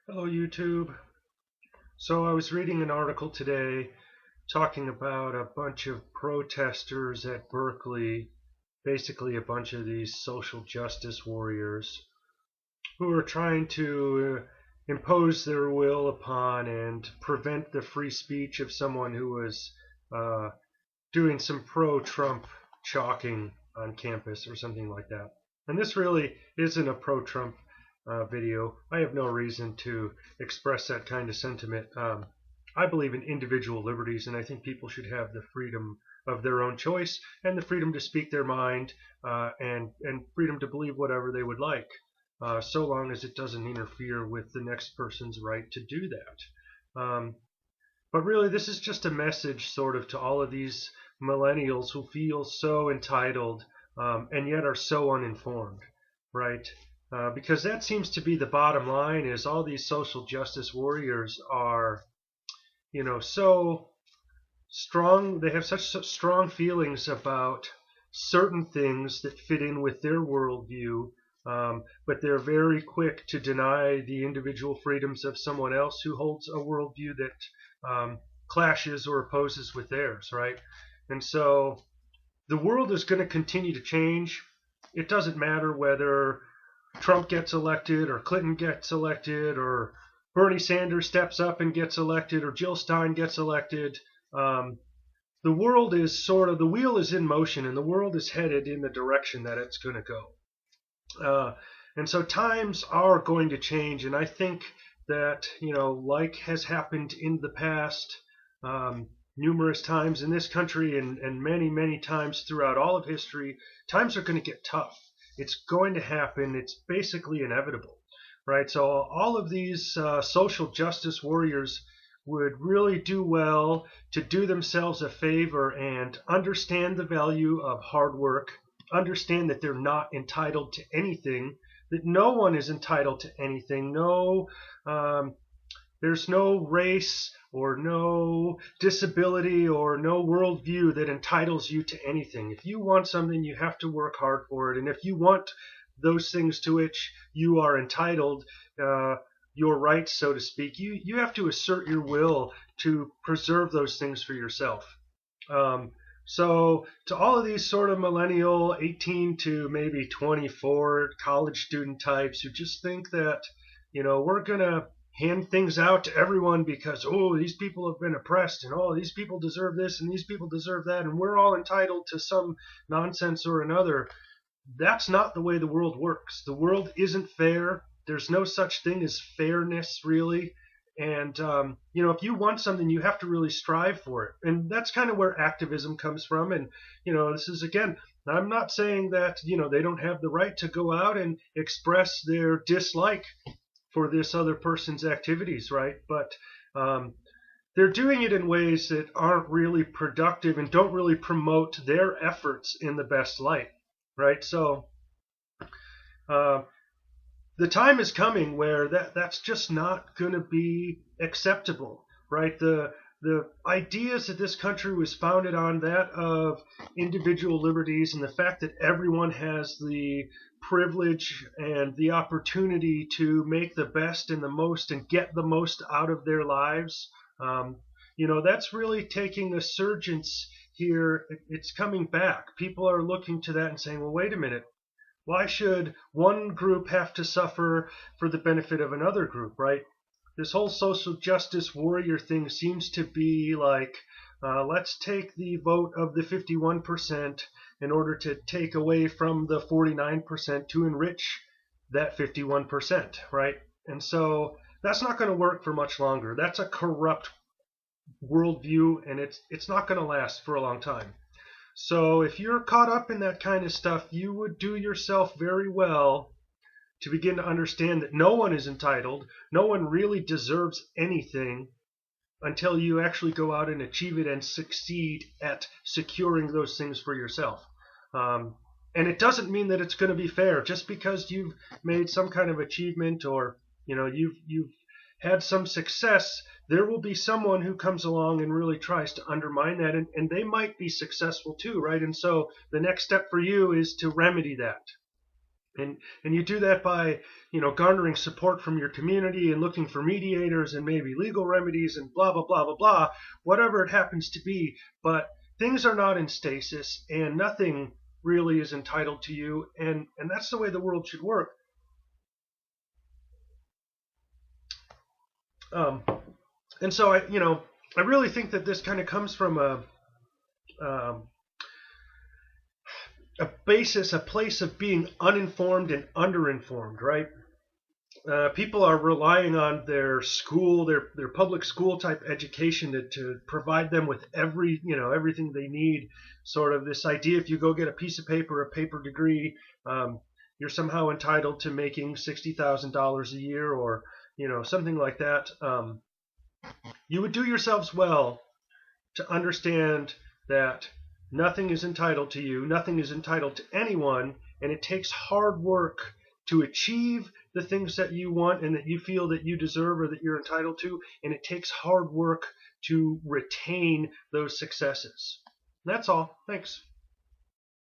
Hello, YouTube. So I was reading an article today talking about a bunch of protesters at Berkeley, basically a bunch of these social justice warriors who are trying to impose their will upon and prevent the free speech of someone who was uh, doing some pro-Trump chalking on campus or something like that. And this really isn't a pro-Trump video. I have no reason to express that kind of sentiment. I believe in individual liberties, and I think people should have the freedom of their own choice and the freedom to speak their mind and freedom to believe whatever they would like, so long as it doesn't interfere with the next person's right to do that. But really, this is just a message sort of to all of these millennials who feel so entitled and yet are so uninformed, right? Because that seems to be the bottom line is all these social justice warriors are, so strong. They have such strong feelings about certain things that fit in with their worldview, but they're very quick to deny the individual freedoms of someone else who holds a worldview that clashes or opposes with theirs, right? And so the world is going to continue to change. It doesn't matter whether Trump gets elected or Clinton gets elected or Bernie Sanders steps up and gets elected or Jill Stein gets elected. The world is the wheel is in motion and the world is headed in the direction that it's going to go. And so times are going to change. And I think that, like has happened in the past, numerous times in this country and many, many times throughout all of history, times are going to get tough. It's going to happen. It's basically inevitable, right? So all of these social justice warriors would really do well to do themselves a favor and understand the value of hard work, understand that they're not entitled to anything, that no one is entitled to anything. There's no race or no disability or no worldview that entitles you to anything. If you want something, you have to work hard for it. And if you want those things to which you are entitled, your rights, so to speak, you have to assert your will to preserve those things for yourself. So to all of these sort of millennial 18 to maybe 24 college student types who just think that, we're going to hand things out to everyone because, oh, these people have been oppressed and, oh, these people deserve this and these people deserve that and we're all entitled to some nonsense or another. That's not the way the world works. The world isn't fair. There's no such thing as fairness, really. And, if you want something, you have to really strive for it. And that's kind of where activism comes from. And, this is, again, I'm not saying that, they don't have the right to go out and express their dislike for this other person's activities, right? But they're doing it in ways that aren't really productive and don't really promote their efforts in the best light, right? So the time is coming where that's just not going to be acceptable, right? The ideas that this country was founded on, that of individual liberties and the fact that everyone has the privilege and the opportunity to make the best and the most and get the most out of their lives, that's really taking a surgence here. It's coming back. People are looking to that and saying, well, wait a minute. Why should one group have to suffer for the benefit of another group, right? This whole social justice warrior thing seems to be like, let's take the vote of the 51% in order to take away from the 49% to enrich that 51%, right? And so that's not going to work for much longer. That's a corrupt worldview, and it's not going to last for a long time. So if you're caught up in that kind of stuff, you would do yourself very well to begin to understand that no one is entitled, no one really deserves anything until you actually go out and achieve it and succeed at securing those things for yourself. And it doesn't mean that it's going to be fair just because you've made some kind of achievement or you've had some success. There will be someone who comes along and really tries to undermine that, and they might be successful too, right? And so the next step for you is to remedy that. And you do that by, garnering support from your community and looking for mediators and maybe legal remedies and blah, blah, blah, blah, blah, whatever it happens to be. But things are not in stasis, and nothing really is entitled to you. And that's the way the world should work. And so I really think that this kind of comes from um, a basis, a place of being uninformed and underinformed, right? People are relying on their school, their public school type education to provide them with everything they need. Sort of this idea: if you go get a piece of paper, a paper degree, you're somehow entitled to making $60,000 a year, or something like that. You would do yourselves well to understand that nothing is entitled to you, nothing is entitled to anyone, and it takes hard work to achieve the things that you want and that you feel that you deserve or that you're entitled to, and it takes hard work to retain those successes. That's all. Thanks.